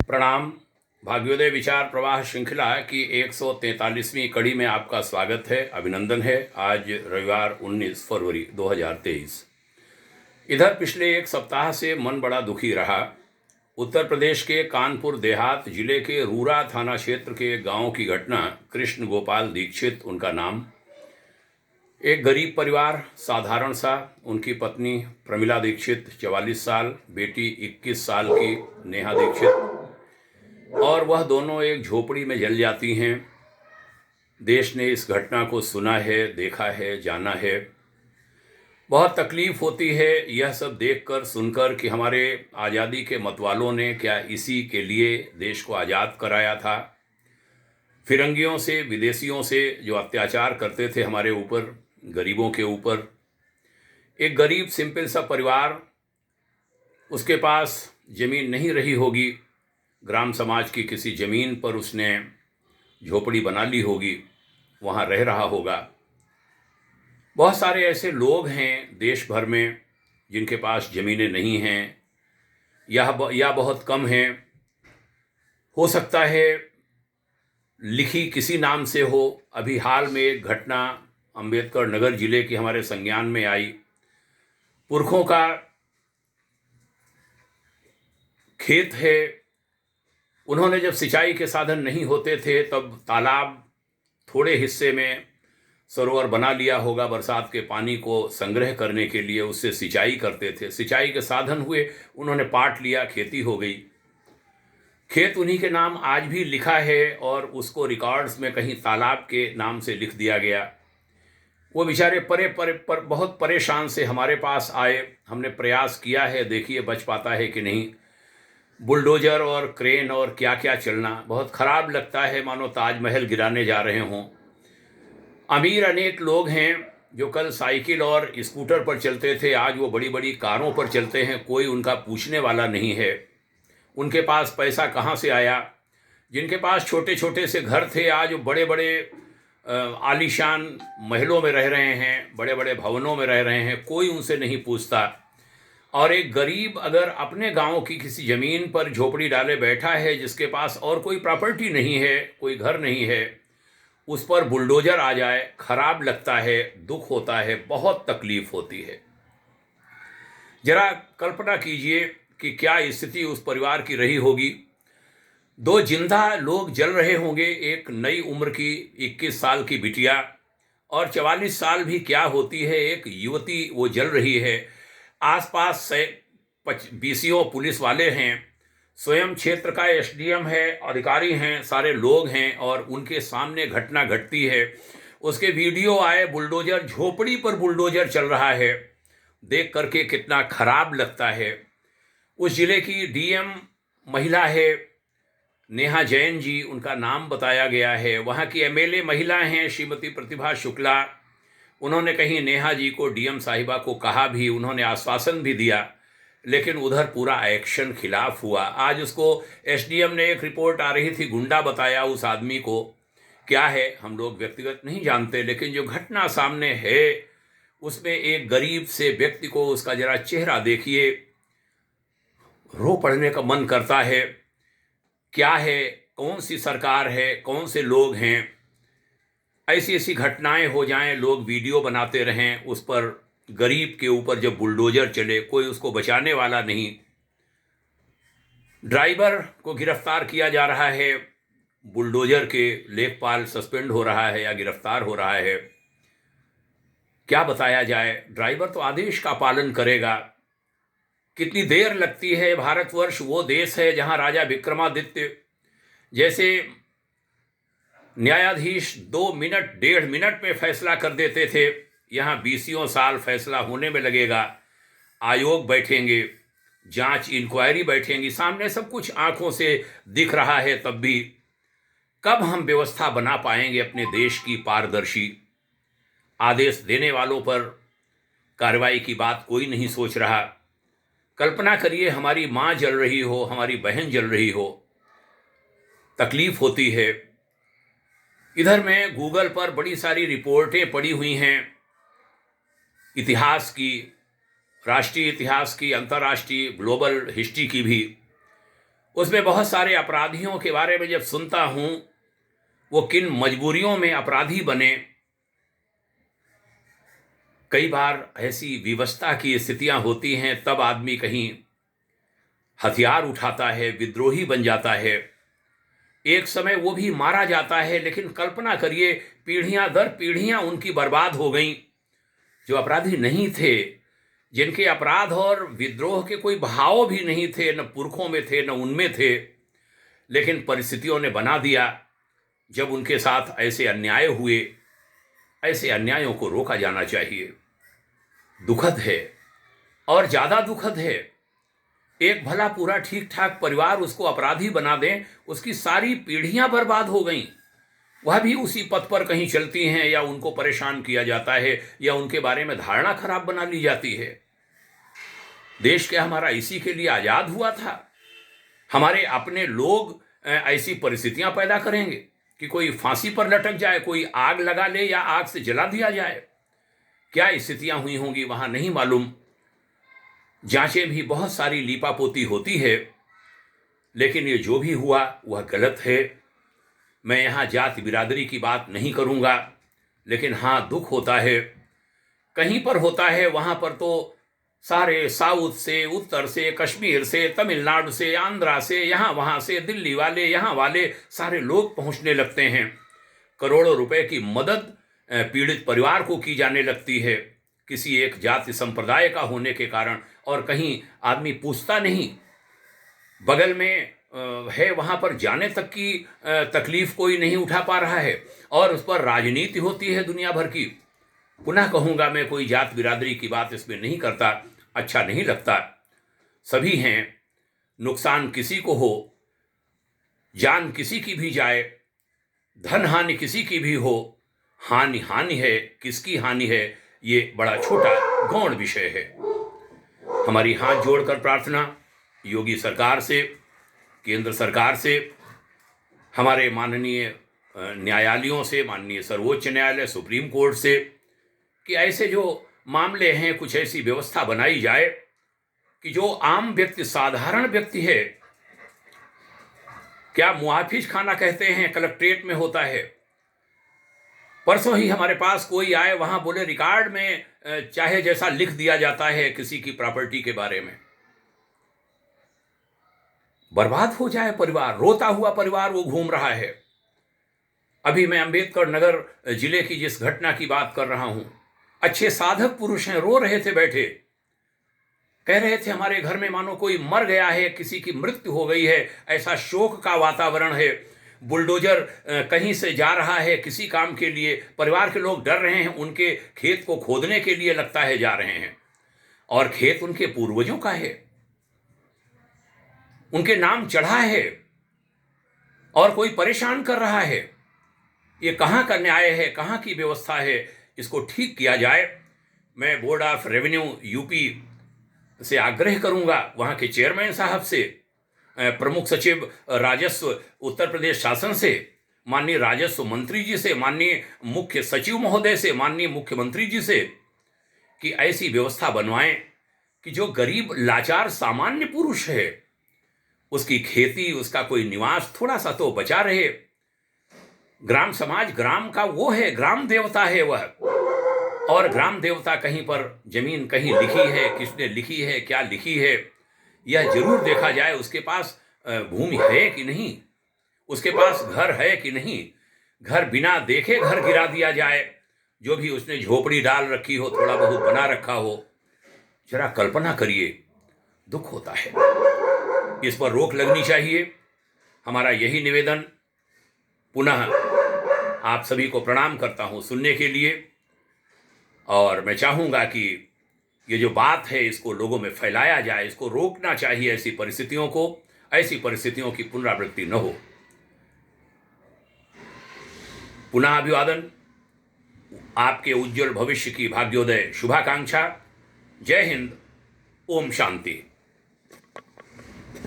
प्रणाम। भाग्योदय विचार प्रवाह श्रृंखला की 143वीं कड़ी में आपका स्वागत है, अभिनंदन है। आज रविवार 19 फरवरी 2023। इधर पिछले एक सप्ताह से मन बड़ा दुखी रहा। उत्तर प्रदेश के कानपुर देहात जिले के रूरा थाना क्षेत्र के गांव की घटना। कृष्ण गोपाल दीक्षित उनका नाम, एक गरीब परिवार, साधारण सा। उनकी पत्नी प्रमिला दीक्षित 44 साल, बेटी 21 साल की नेहा दीक्षित, और वह दोनों एक झोपड़ी में जल जाती हैं। देश ने इस घटना को सुना है, देखा है, जाना है। बहुत तकलीफ होती है यह सब देखकर सुनकर कि हमारे आज़ादी के मतवालों ने क्या इसी के लिए देश को आज़ाद कराया था। फिरंगियों से, विदेशियों से जो अत्याचार करते थे हमारे ऊपर, गरीबों के ऊपर। एक गरीब सिंपल सा परिवार, उसके पास ज़मीन नहीं रही होगी, ग्राम समाज की किसी ज़मीन पर उसने झोपड़ी बना ली होगी, वहाँ रह रहा होगा। बहुत सारे ऐसे लोग हैं देश भर में जिनके पास ज़मीनें नहीं हैं या बहुत कम हैं। हो सकता है लिखी किसी नाम से हो। अभी हाल में एक घटना अंबेडकर नगर जिले के हमारे संज्ञान में आई। पुरखों का खेत है, उन्होंने जब सिंचाई के साधन नहीं होते थे तब तालाब थोड़े हिस्से में सरोवर बना लिया होगा, बरसात के पानी को संग्रह करने के लिए उससे सिंचाई करते थे। सिंचाई के साधन हुए, उन्होंने पाट लिया, खेती हो गई। खेत उन्हीं के नाम आज भी लिखा है और उसको रिकॉर्ड्स में कहीं तालाब के नाम से लिख दिया गया। वो बेचारे बहुत परेशान से हमारे पास आए। हमने प्रयास किया है, देखिए बच पाता है कि नहीं। बुलडोजर और क्रेन और क्या क्या चलना बहुत ख़राब लगता है, मानो ताजमहल गिराने जा रहे हों। अमीर अनेक लोग हैं जो कल साइकिल और स्कूटर पर चलते थे, आज वो बड़ी बड़ी कारों पर चलते हैं। कोई उनका पूछने वाला नहीं है। उनके पास पैसा कहाँ से आया। जिनके पास छोटे छोटे से घर थे, आज वो बड़े बड़े आलीशान महलों में रह रहे हैं, बड़े बड़े भवनों में रह रहे हैं। कोई उनसे नहीं पूछता। और एक गरीब अगर अपने गांव की किसी ज़मीन पर झोपड़ी डाले बैठा है, जिसके पास और कोई प्रॉपर्टी नहीं है, कोई घर नहीं है, उस पर बुलडोजर आ जाए, खराब लगता है, दुख होता है, बहुत तकलीफ होती है। जरा कल्पना कीजिए कि क्या स्थिति उस परिवार की रही होगी। दो जिंदा लोग जल रहे होंगे, एक नई उम्र की 21 साल की बिटिया, और 44 साल भी क्या होती है एक युवती, वो जल रही है। आसपास से बीसीओ पुलिस वाले हैं, स्वयं क्षेत्र का एसडीएम है, अधिकारी हैं, सारे लोग हैं, और उनके सामने घटना घटती है। उसके वीडियो आए, बुलडोजर, झोपड़ी पर बुलडोजर चल रहा है, देख करके कितना खराब लगता है। उस जिले की डीएम महिला है, नेहा जैन जी उनका नाम बताया गया है। वहाँ की एमएलए महिला हैं श्रीमती प्रतिभा शुक्ला। उन्होंने कहीं नेहा जी को, डीएम साहिबा को कहा भी, उन्होंने आश्वासन भी दिया, लेकिन उधर पूरा एक्शन खिलाफ हुआ। आज उसको एसडीएम ने, एक रिपोर्ट आ रही थी, गुंडा बताया उस आदमी को। क्या है हम लोग व्यक्तिगत नहीं जानते, लेकिन जो घटना सामने है उसमें एक गरीब से व्यक्ति को, उसका जरा चेहरा देखिए, रो पड़ने का मन करता है। क्या है, कौन सी सरकार है, कौन से लोग हैं। ऐसी ऐसी घटनाएं हो जाएं, लोग वीडियो बनाते रहें, उस पर गरीब के ऊपर जब बुलडोजर चले, कोई उसको बचाने वाला नहीं। ड्राइवर को गिरफ्तार किया जा रहा है, बुलडोजर के लेखपाल सस्पेंड हो रहा है या गिरफ्तार हो रहा है। क्या बताया जाए, ड्राइवर तो आदेश का पालन करेगा। कितनी देर लगती है। भारतवर्ष वो देश है जहां राजा विक्रमादित्य जैसे न्यायाधीश 2 मिनट, 1.5 मिनट में फैसला कर देते थे। यहाँ 20 साल फैसला होने में लगेगा। आयोग बैठेंगे, जांच इंक्वायरी बैठेंगी, सामने सब कुछ आंखों से दिख रहा है। तब भी कब हम व्यवस्था बना पाएंगे अपने देश की पारदर्शी। आदेश देने वालों पर कार्रवाई की बात कोई नहीं सोच रहा। कल्पना करिए हमारी माँ जल रही हो, हमारी बहन जल रही हो, तकलीफ होती है। इधर में गूगल पर बड़ी सारी रिपोर्टें पड़ी हुई हैं, इतिहास की, राष्ट्रीय इतिहास की, अंतर्राष्ट्रीय, ग्लोबल हिस्ट्री की भी। उसमें बहुत सारे अपराधियों के बारे में जब सुनता हूं, वो किन मजबूरियों में अपराधी बने। कई बार ऐसी विवशता की स्थितियां होती हैं, तब आदमी कहीं हथियार उठाता है, विद्रोही बन जाता है। एक समय वो भी मारा जाता है, लेकिन कल्पना करिए पीढ़ियां दर पीढ़ियां उनकी बर्बाद हो गईं। जो अपराधी नहीं थे, जिनके अपराध और विद्रोह के कोई भाव भी नहीं थे, न पुरखों में थे न उनमें थे, लेकिन परिस्थितियों ने बना दिया। जब उनके साथ ऐसे अन्याय हुए, ऐसे अन्यायों को रोका जाना चाहिए। दुखद है और ज़्यादा दुखद है, एक भला पूरा ठीक ठाक परिवार उसको अपराधी बना दें, उसकी सारी पीढ़ियां बर्बाद हो गईं। वह भी उसी पथ पर कहीं चलती हैं, या उनको परेशान किया जाता है, या उनके बारे में धारणा खराब बना ली जाती है। देश क्या हमारा इसी के लिए आज़ाद हुआ था? हमारे अपने लोग ऐसी परिस्थितियां पैदा करेंगे कि कोई फांसी पर लटक जाए, कोई आग लगा ले या आग से जला दिया जाए। क्या स्थितियां हुई होंगी वहां नहीं मालूम। जांचें भी बहुत सारी लीपापोती होती है, लेकिन ये जो भी हुआ वह गलत है। मैं यहाँ जाति बिरादरी की बात नहीं करूँगा, लेकिन हाँ, दुख होता है। कहीं पर होता है, वहाँ पर तो सारे साउथ से, उत्तर से, कश्मीर से, तमिलनाडु से, आंध्रा से, यहाँ वहाँ से, दिल्ली वाले, यहाँ वाले सारे लोग पहुँचने लगते हैं। करोड़ों रुपए की मदद पीड़ित परिवार को की जाने लगती है, किसी एक जाति संप्रदाय का होने के कारण। और कहीं आदमी पूछता नहीं, बगल में है, वहाँ पर जाने तक की तकलीफ कोई नहीं उठा पा रहा है, और उस पर राजनीति होती है दुनिया भर की। पुनः कहूँगा, मैं कोई जात बिरादरी की बात इसमें नहीं करता, अच्छा नहीं लगता। सभी हैं, नुकसान किसी को हो, जान किसी की भी जाए, धन हानि किसी की भी हो, हानि हानि है, किसकी हानि है ये बड़ा छोटा गौण विषय है। हमारी हाथ जोड़कर प्रार्थना योगी सरकार से, केंद्र सरकार से, हमारे माननीय न्यायालयों से, माननीय सर्वोच्च न्यायालय, सुप्रीम कोर्ट से, कि ऐसे जो मामले हैं कुछ ऐसी व्यवस्था बनाई जाए कि जो आम व्यक्ति, साधारण व्यक्ति है, क्या मुआफिज खाना कहते हैं, कलेक्ट्रेट में होता है। परसों ही हमारे पास कोई आए, वहां बोले रिकॉर्ड में चाहे जैसा लिख दिया जाता है किसी की प्रॉपर्टी के बारे में। बर्बाद हो जाए परिवार, रोता हुआ परिवार वो घूम रहा है। अभी मैं अंबेडकर नगर जिले की जिस घटना की बात कर रहा हूं, अच्छे साधक पुरुष हैं, रो रहे थे बैठे, कह रहे थे हमारे घर में मानो कोई मर गया है, किसी की मृत्यु हो गई है, ऐसा शोक का वातावरण है। बुलडोजर कहीं से जा रहा है किसी काम के लिए, परिवार के लोग डर रहे हैं, उनके खेत को खोदने के लिए लगता है जा रहे हैं, और खेत उनके पूर्वजों का है, उनके नाम चढ़ा है, और कोई परेशान कर रहा है। ये कहाँ का न्याय है, कहाँ की व्यवस्था है? इसको ठीक किया जाए। मैं बोर्ड ऑफ रेवेन्यू यूपी से आग्रह करूंगा, वहाँ के चेयरमैन साहब से, प्रमुख सचिव राजस्व उत्तर प्रदेश शासन से, माननीय राजस्व मंत्री जी से, माननीय मुख्य सचिव महोदय से, माननीय मुख्यमंत्री जी से, कि ऐसी व्यवस्था बनवाएं कि जो गरीब लाचार सामान्य पुरुष है, उसकी खेती, उसका कोई निवास थोड़ा सा तो बचा रहे। ग्राम समाज ग्राम का वो है, ग्राम देवता है वह, और ग्राम देवता कहीं पर जमीन कहीं लिखी है, किसने लिखी है, क्या लिखी है, यह जरूर देखा जाए। उसके पास भूमि है कि नहीं, उसके पास घर है कि नहीं। घर बिना देखे घर गिरा दिया जाए, जो भी उसने झोपड़ी डाल रखी हो, थोड़ा बहुत बना रखा हो, जरा कल्पना करिए, दुख होता है। इस पर रोक लगनी चाहिए, हमारा यही निवेदन। पुनः आप सभी को प्रणाम करता हूं सुनने के लिए, और मैं चाहूँगा कि ये जो बात है इसको लोगों में फैलाया जाए, इसको रोकना चाहिए, ऐसी परिस्थितियों को, ऐसी परिस्थितियों की पुनरावृत्ति न हो। पुनः अभिवादन, आपके उज्जवल भविष्य की भाग्योदय शुभाकांक्षा। जय हिंद, ओम शांति।